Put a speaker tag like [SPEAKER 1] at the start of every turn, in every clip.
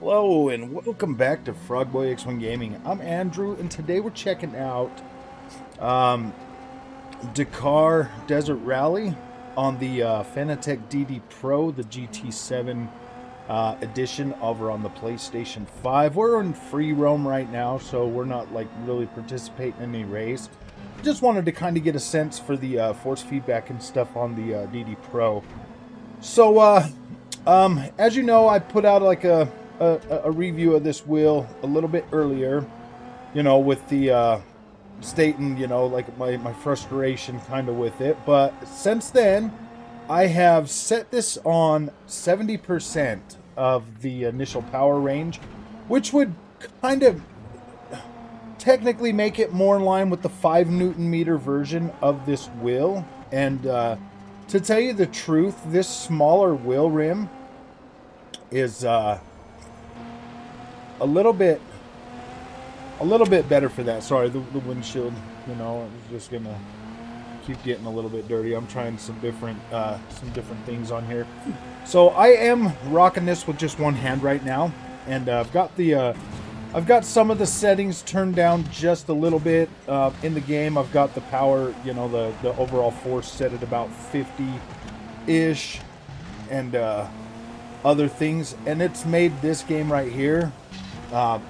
[SPEAKER 1] Hello and welcome back to Frogboy X1 Gaming. I'm Andrew and today we're checking out Dakar Desert Rally on the Fanatec DD Pro, the GT7 edition over on the PlayStation 5. We're in free roam right now, so we're not like really participating in any race. Just wanted to kind of get a sense for the force feedback and stuff on the DD Pro. So as you know, I put out like a review of this wheel a little bit earlier, you know, with the stating, you know, like my frustration kind of with it. But since then, I have set this on 70% of the initial power range, which would kind of technically make it more in line with the 5 Newton meter version of this wheel. And to tell you the truth, this smaller wheel rim is a little bit better for that. Sorry, the windshield, you know, is just gonna keep getting a little bit dirty. I'm trying some different things on here. So I am rocking this with just one hand right now, and I've got some of the settings turned down just a little bit in the game. I've got the power, you know, the overall force set at about 50-ish, and other things, and it's made this game right here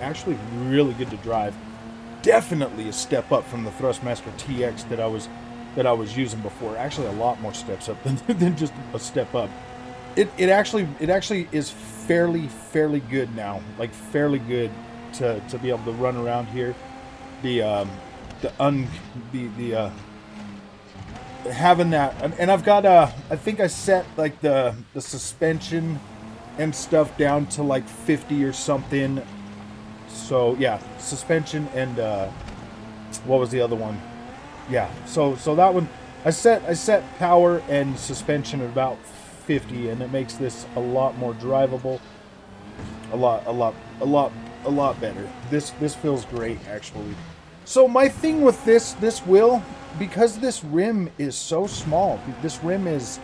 [SPEAKER 1] actually really good to drive. Definitely a step up from the Thrustmaster TX that I was using before. Actually, a lot more steps up than just a step up. It actually is fairly good now. Like fairly good to be able to run around here. Having that, and I've got I think I set like the suspension and stuff down to like 50 or something. So yeah, suspension and what was the other one? Yeah, so that one I set power and suspension at about 50, and it makes this a lot more drivable, a lot better. This feels great actually. So my thing with this wheel, because this rim is so small, this rim is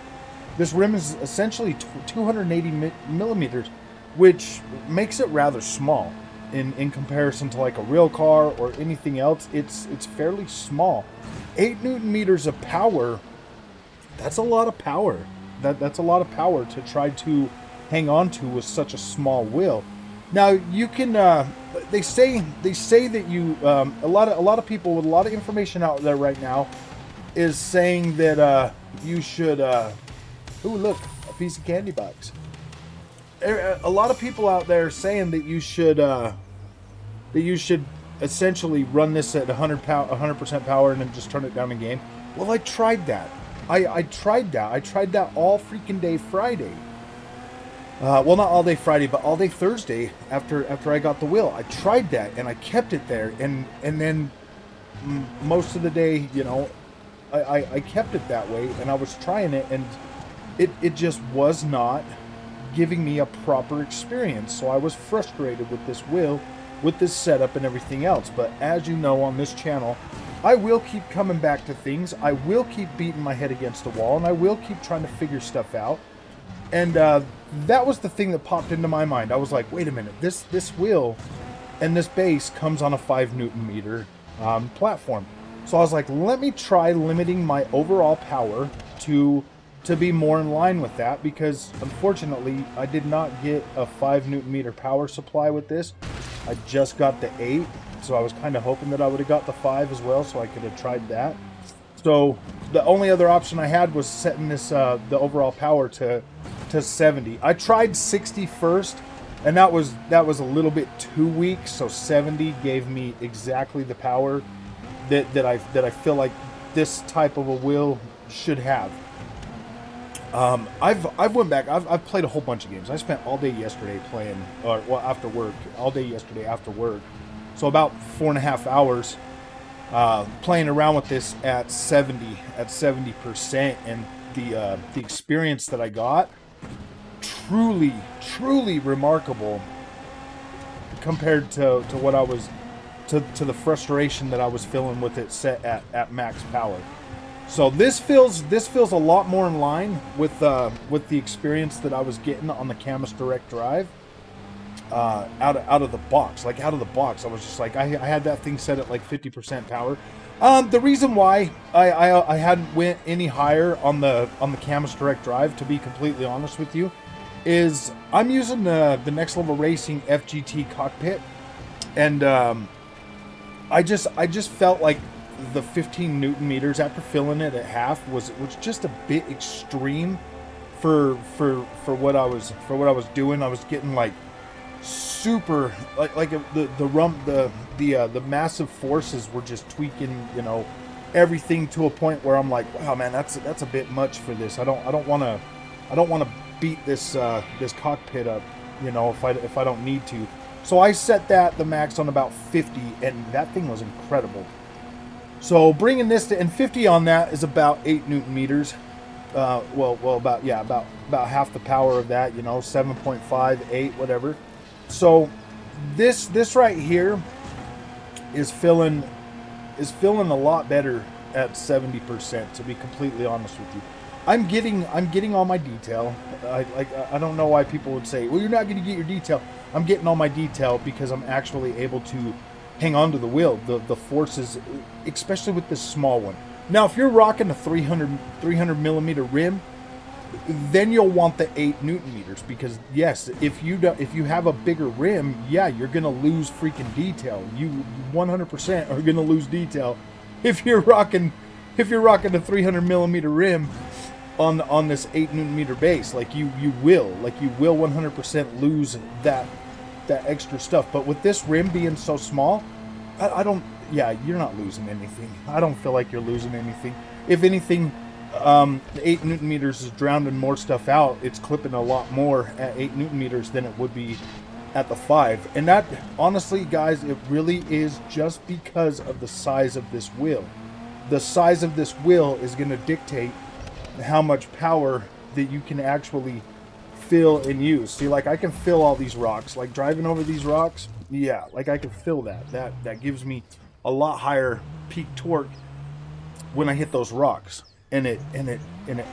[SPEAKER 1] essentially 280 millimeters, which makes it rather small in comparison to like a real car or anything else. It's fairly small. 8 Newton meters of power, that's a lot of power. That's a lot of power to try to hang on to with such a small wheel. Now you can they say that you a lot of people with a lot of information out there right now is saying that you should ooh, look, a piece of candy box. A lot of people out there saying that you should essentially run this at 100% power and then just turn it down in game. Well, I tried that. I tried that. I tried that all freaking day Friday. Well, not all day Friday, but all day Thursday after I got the wheel. I tried that and I kept it there, and then most of the day, you know, I kept it that way, and I was trying it, and it just was not giving me a proper experience. So I was frustrated with this wheel, with this setup and everything else. But as you know, on this channel, I will keep coming back to things. I will keep beating my head against the wall, and I will keep trying to figure stuff out. And that was the thing that popped into my mind. I was like, wait a minute, this wheel and this base comes on a 5 Newton meter platform. So I was like, let me try limiting my overall power to be more in line with that, because unfortunately I did not get a 5 Newton meter power supply with this. I just got the 8, so I was kind of hoping that I would have got the 5 as well, so I could have tried that. So the only other option I had was setting this the overall power to 70. I tried 60 first, and that was a little bit too weak. So 70 gave me exactly the power that I feel like this type of a wheel should have. I've went back. I've played a whole bunch of games. I spent all day yesterday playing, or well, after work, all day yesterday after work. So about 4.5 hours playing around with this at 70%, and the experience that I got, truly remarkable compared to what I was to the frustration that I was feeling with it set at max power. So this feels a lot more in line with the experience that I was getting on the Camus Direct Drive. out of the box. Like out of the box, I was just like, I had that thing set at like 50% power. The reason why I hadn't went any higher on the Camus Direct Drive, to be completely honest with you, is I'm using the Next Level Racing FGT cockpit, and I just felt like the 15 Newton meters after filling it at half was just a bit extreme for what I was doing. I was getting like super like the massive forces were just tweaking, you know, everything to a point where I'm like, wow, man, that's a bit much for this. I don't want to beat this this cockpit up, you know, if I don't need to. So I set the max on about 50, and that thing was incredible. So bringing this to, and 50 on that is about 8 Newton meters. About half the power of that, you know, 7.5, 8, whatever. So this right here is filling a lot better at 70%, to be completely honest with you. I'm getting all my detail. I don't know why people would say, well, you're not going to get your detail. I'm getting all my detail because I'm actually able to hang on to the wheel, the forces, especially with this small one. Now, if you're rocking a 300 millimeter rim, then you'll want the 8 Newton meters, because yes, if you have a bigger rim, yeah, you're gonna lose freaking detail. You 100% are gonna lose detail if you're rocking a 300 millimeter rim on this 8 Newton meter base. Like you will 100% lose that extra stuff. But with this rim being so small, I don't. Yeah, you're not losing anything. I don't feel like you're losing anything. If anything, the 8 Newton meters is drowning more stuff out. It's clipping a lot more at 8 Newton meters than it would be at the 5. And that, honestly, guys, it really is just because of the size of this wheel. The size of this wheel is going to dictate how much power that you can actually fill and use. See, like I can fill all these rocks. Like driving over these rocks, yeah, like I can fill that. That gives me a lot higher peak torque when I hit those rocks, and it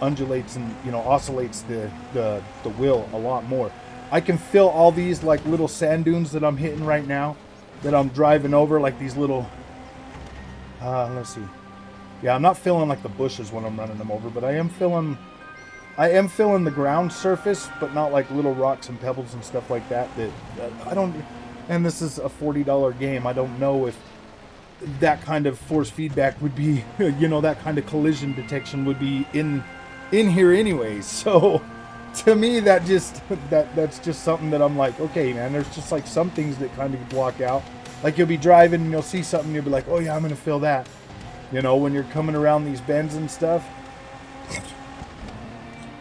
[SPEAKER 1] undulates and, you know, oscillates the wheel a lot more. I can fill all these like little sand dunes that I'm hitting right now, that I'm driving over, like these little let's see, yeah, I'm not filling like the bushes when I'm running them over, but I am filling the ground surface, but not like little rocks and pebbles and stuff like that I don't. And this is a $40 game. I don't know if that kind of force feedback would be, you know, that kind of collision detection would be in here anyways. So to me, that's just something that I'm like, okay, man, there's just like some things that kind of block out. Like you'll be driving and you'll see something and you'll be like, oh yeah, I'm gonna feel that, you know, when you're coming around these bends and stuff,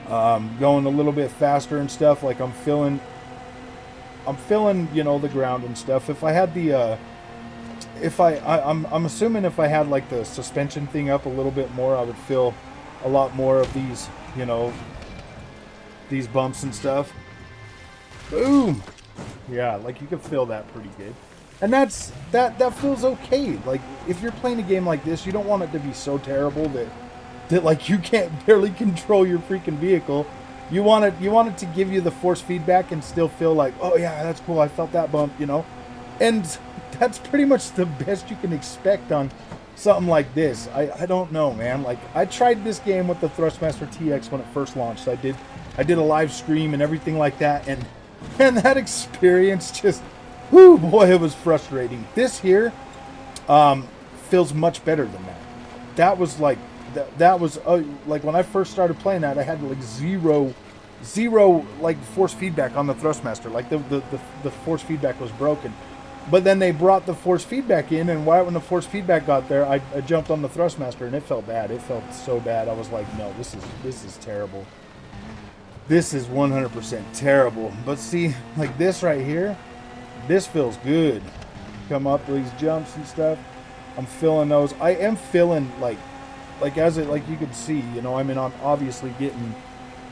[SPEAKER 1] going a little bit faster and stuff. Like I'm feeling, you know, the ground and stuff. If I had the I'm assuming if I had like the suspension thing up a little bit more, I would feel a lot more of these, you know, these bumps and stuff. Boom. Yeah, like you can feel that pretty good. And that feels okay. Like if you're playing a game like this, you don't want it to be so terrible that like you can't barely control your freaking vehicle. You want it to give you the force feedback and still feel like, oh yeah, that's cool, I felt that bump, you know. And that's pretty much the best you can expect on something like this. I don't know, man. Like I tried this game with the Thrustmaster TX when it first launched. I did a live stream and everything like that, and that experience just, whoo boy, it was frustrating. This here feels much better than that. That was like that was like when I first started playing that, I had like zero like force feedback on the Thrustmaster. Like the force feedback was broken. But then they brought the force feedback in, and right when the force feedback got there, I jumped on the Thrustmaster, and it felt bad. It felt so bad. I was like, no, this is terrible. This is 100% terrible. But see, like this right here, this feels good. Come up these jumps and stuff. I'm feeling those. I am feeling like as it, like you can see, you know, I mean, I'm obviously getting,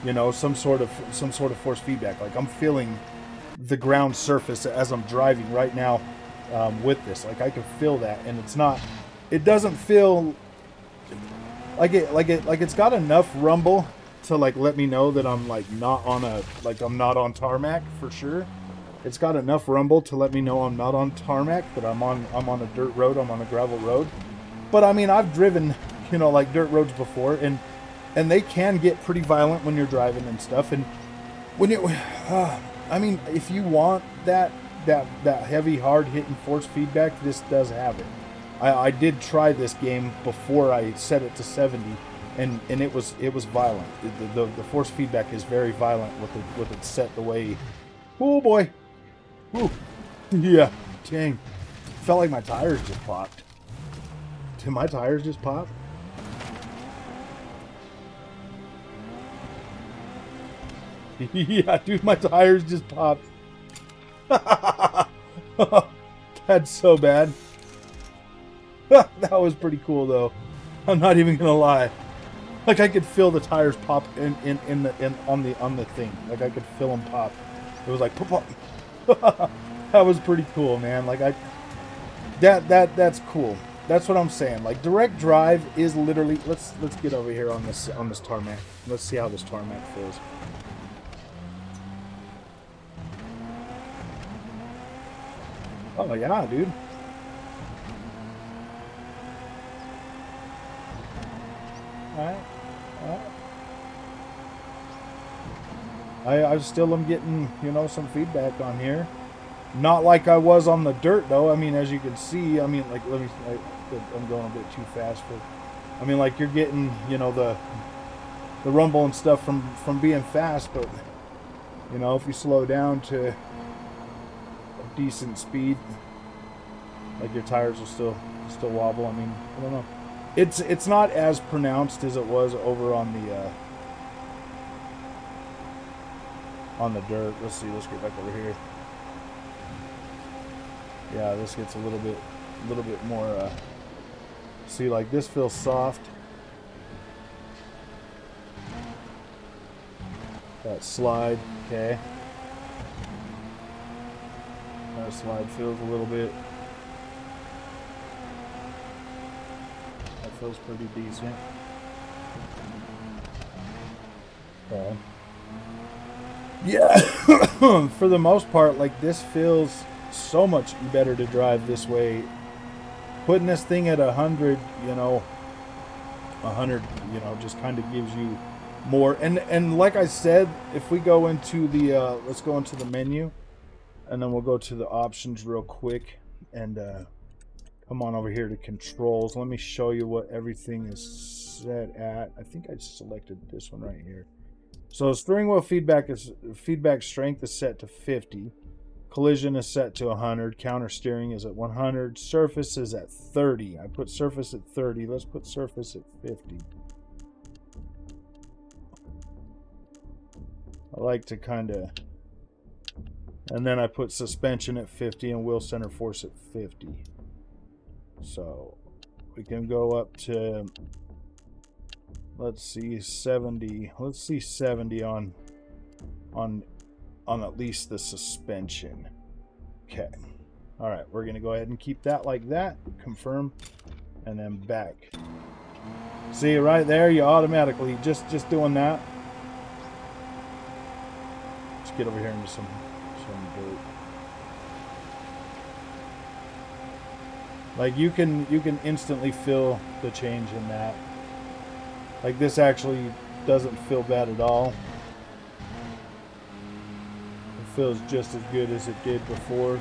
[SPEAKER 1] you know, some sort of force feedback. Like I'm feeling the ground surface as I'm driving right now with this. Like I can feel that, and it doesn't feel like it's got enough rumble to like let me know that I'm like not on I'm not on tarmac for sure. It's got enough rumble to let me know I'm not on tarmac, but I'm on a dirt road, I'm on a gravel road. But I mean, I've driven, you know, like dirt roads before, and they can get pretty violent when you're driving and stuff. And when it, I mean, if you want that heavy, hard hitting force feedback, this does have it. I did try this game before I set it to 70, and it was violent. The force feedback is very violent with it set the way. Oh boy. Ooh. Yeah, dang. Felt like my tires just popped. Did my tires just pop? Yeah, dude, my tires just popped. That's so bad. That was pretty cool, though. I'm not even gonna lie. Like, I could feel the tires pop on the thing. Like, I could feel them pop. It was like pop. That was pretty cool, man. Like, that's cool. That's what I'm saying. Like, direct drive is literally. Let's get over here on this tarmac. Let's see how this tarmac feels. Oh yeah, dude. All right. I still am getting, you know, some feedback on here. Not like I was on the dirt, though. I mean, as you can see, I mean, like, I'm going a bit too fast for. I mean, like, you're getting, you know, the rumble and stuff from being fast, but you know, if you slow down to a decent speed, like, your tires will still wobble. I mean, I don't know. It's not as pronounced as it was over on the dirt. Let's see. Let's get back over here. Yeah, this gets a little bit more. See, like, this feels soft. That slide, okay. That slide feels a little bit. That feels pretty decent. Okay. Yeah, for the most part, like, this feels so much better to drive this way. Putting this thing at 100, you know, 100, you know, just kind of gives you more. And like I said, if we go into the, let's go into the menu, and then we'll go to the options real quick, and come on over here to controls. Let me show you what everything is set at. I think I selected this one right here. So steering wheel feedback strength is set to 50. Collision is set to 100. Counter steering is at 100. Surface is at 30. I put surface at 30. Let's put surface at 50. I like to kind of... And then I put suspension at 50 and wheel center force at 50. So we can go up to... Let's see, 70. Let's see 70 on at least the suspension. Okay. All right, we're going to go ahead and keep that like that. Confirm, and then back. See, right there, you automatically, just doing that. Let's get over here into some dirt. Like, you can instantly feel the change in that. Like, this actually doesn't feel bad at all. It feels just as good as it did before.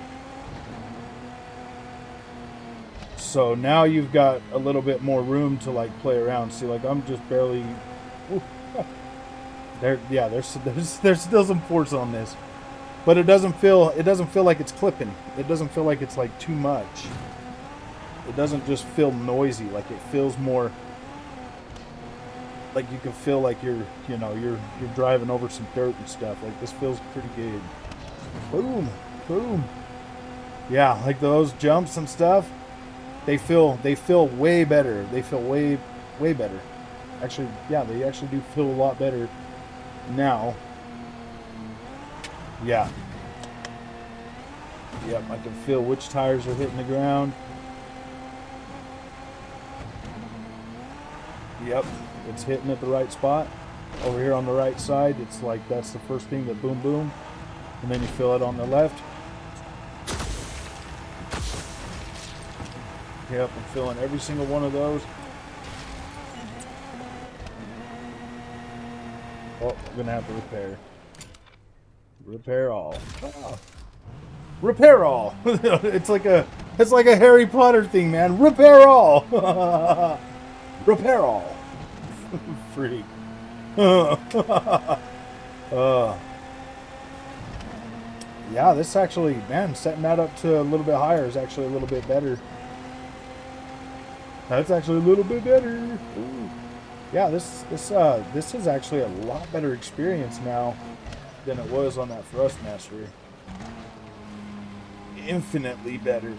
[SPEAKER 1] So now you've got a little bit more room to, like, play around. See, like, I'm just barely... Yeah, there's still some force on this. But it doesn't feel like it's clipping. It doesn't feel like it's, like, too much. It doesn't just feel noisy. Like, it feels more... Like, you can feel like you're driving over some dirt and stuff. Like, this feels pretty good. Boom, boom. Yeah, like those jumps and stuff, they feel way better. They feel way better. Actually, yeah, they actually do feel a lot better now. Yeah. Yep, I can feel which tires are hitting the ground. Yep. It's hitting at the right spot. Over here on the right side, it's like that's the first thing that boom boom. And then you fill it on the left. Yep, I'm filling every single one of those. Oh, I'm gonna have to repair. Repair all. Oh. Repair all. It's like a Harry Potter thing, man. Repair all. Repair all. Freak. Yeah, this actually, man, setting that up to a little bit higher is actually a little bit better. That's actually a little bit better. Ooh. Yeah, this is actually a lot better experience now than it was on that Thrustmaster. Infinitely better.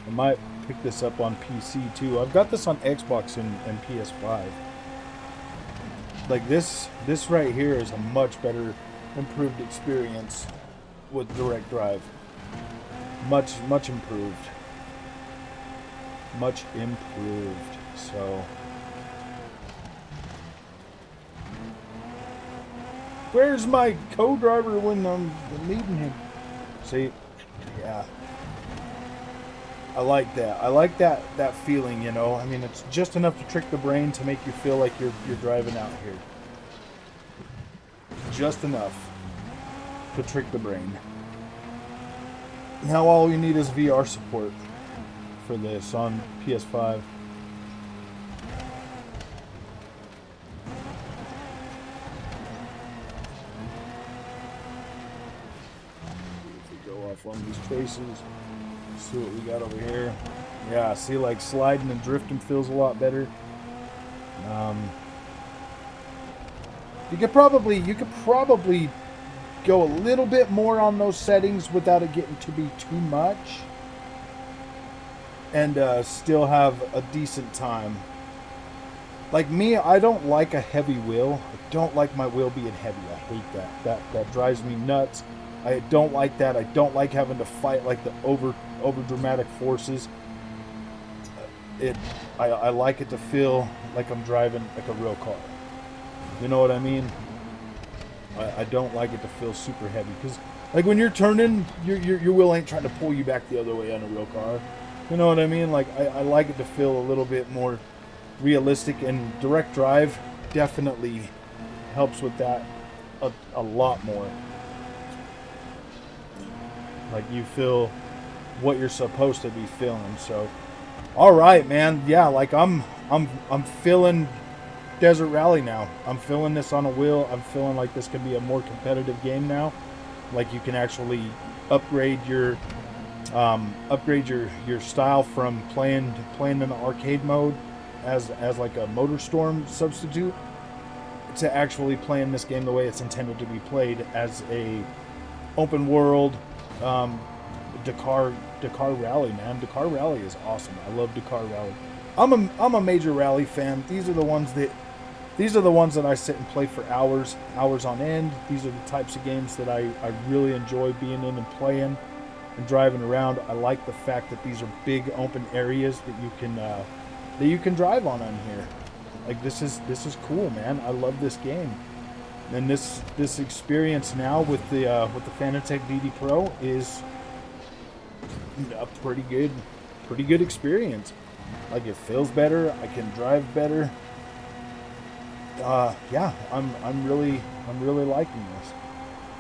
[SPEAKER 1] I might pick this up on PC too. I've got this on Xbox and PS5. Like this right here is a much better improved experience with direct drive. Much improved. Much improved. So where's my co-driver when I'm needing him? See? Yeah. I like that. I like that feeling, you know. I mean, it's just enough to trick the brain to make you feel like you're driving out here. Just enough to trick the brain. Now all you need is VR support for this on PS5. If we go off on these traces. See what we got over here. Yeah, see, like sliding and drifting feels a lot better. You could probably go a little bit more on those settings without it getting to be too much, and still have a decent time. Like me, I don't like a heavy wheel. I don't like my wheel being heavy. I hate that. That drives me nuts. I don't like that. I don't like having to fight like the over dramatic forces. I like it to feel like I'm driving like a real car. You know what I mean? I don't like it to feel super heavy, because like when you're turning, your wheel ain't trying to pull you back the other way on a real car. You know what I mean? Like I like it to feel a little bit more realistic, and direct drive definitely helps with that a lot more. Like you feel what you're supposed to be feeling. So, all right, man. Yeah, like I'm feeling Desert Rally now. I'm feeling this on a wheel. I'm feeling like this could be a more competitive game now. Like you can actually upgrade your style from playing in the arcade mode as like a MotorStorm substitute to actually playing this game the way it's intended to be played as a open world Dakar Rally, man. Dakar Rally is awesome. I love Dakar Rally. I'm a major rally fan. These are the ones that I sit and play for hours on end. These are the types of games that I really enjoy being in and playing and driving around. I like the fact that these are big open areas that you can drive on here. Like this is cool, man. I love this game. And this experience now with the Fanatec DD Pro is a pretty good experience. Like it feels better. I can drive better. Yeah, I'm really liking this.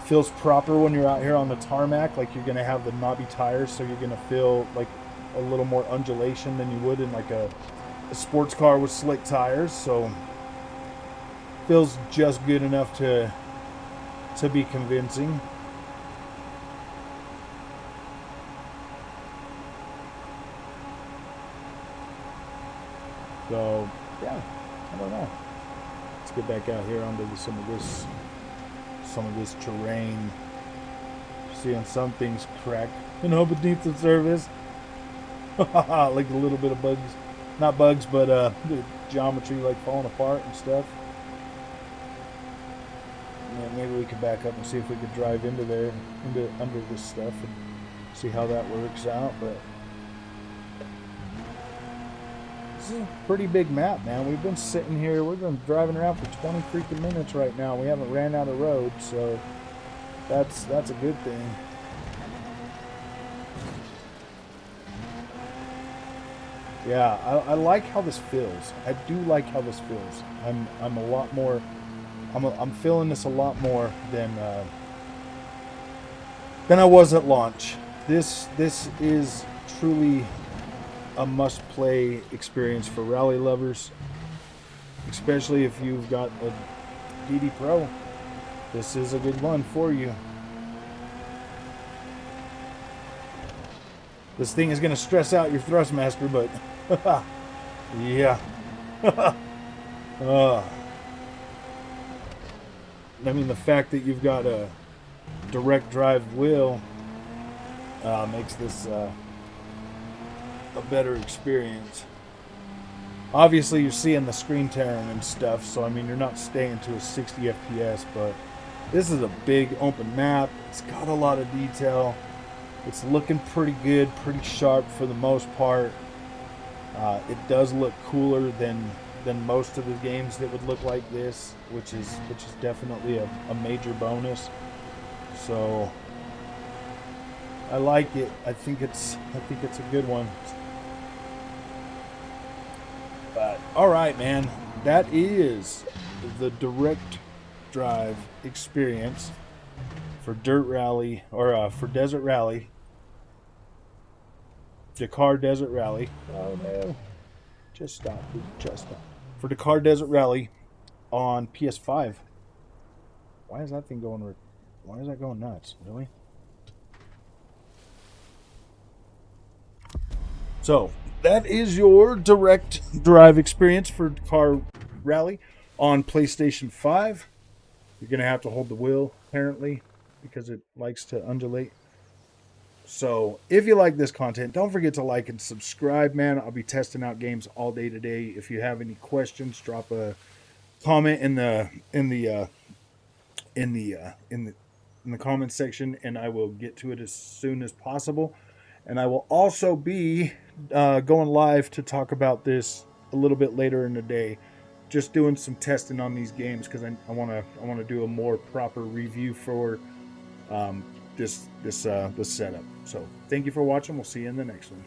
[SPEAKER 1] Feels proper when you're out here on the tarmac. Like you're gonna have the knobby tires, so you're gonna feel like a little more undulation than you would in like a sports car with slick tires. So feels just good enough to be convincing. So yeah, I don't know. Let's get back out here onto some of this terrain. Seeing some things crack, beneath the surface. Like a little bit of bugs, not bugs, but the geometry like falling apart and stuff. Yeah, maybe we could back up and see if we could drive into there, under this stuff, and See how that works out, but this is a pretty big map, man. We've been sitting here, we've been driving around for 20 freaking minutes right now. We haven't ran out of road, so that's a good thing. Yeah, I like how this feels. I do like how this feels. I'm a lot more. I'm feeling this a lot more than I was at launch. This is truly a must-play experience for rally lovers, especially if you've got a DD Pro. This is a good one for you. This thing is going to stress out your Thrustmaster, but yeah. I mean, the fact that you've got a direct drive wheel makes this a better experience. Obviously, you're seeing the screen tearing and stuff, so I mean, you're not staying to a 60 FPS, but this is a big open map. It's got a lot of detail. It's looking pretty good, pretty sharp for the most part. It does look cooler than most of the games that would look like this, which is definitely a major bonus. So I like it. I think it's a good one. But all right, man, that is the direct drive experience for Dirt Rally, or for Desert Rally. Dakar Desert Rally. Oh no. Just stop. Just stop. For Dakar Desert Rally on PS5. Why is that thing going? Why is that going nuts? Really? So that is your direct drive experience for Dakar Rally on PlayStation 5. You're gonna have to hold the wheel apparently because it likes to undulate. So if you like this content, don't forget to like and subscribe, man. I'll be testing out games all day today. If you have any questions, drop a comment in the comment section, and I will get to it as soon as possible. And I will also be going live to talk about this a little bit later in the day. Just doing some testing on these games because I want to do a more proper review for this setup. So thank you for watching. We'll see you in the next one.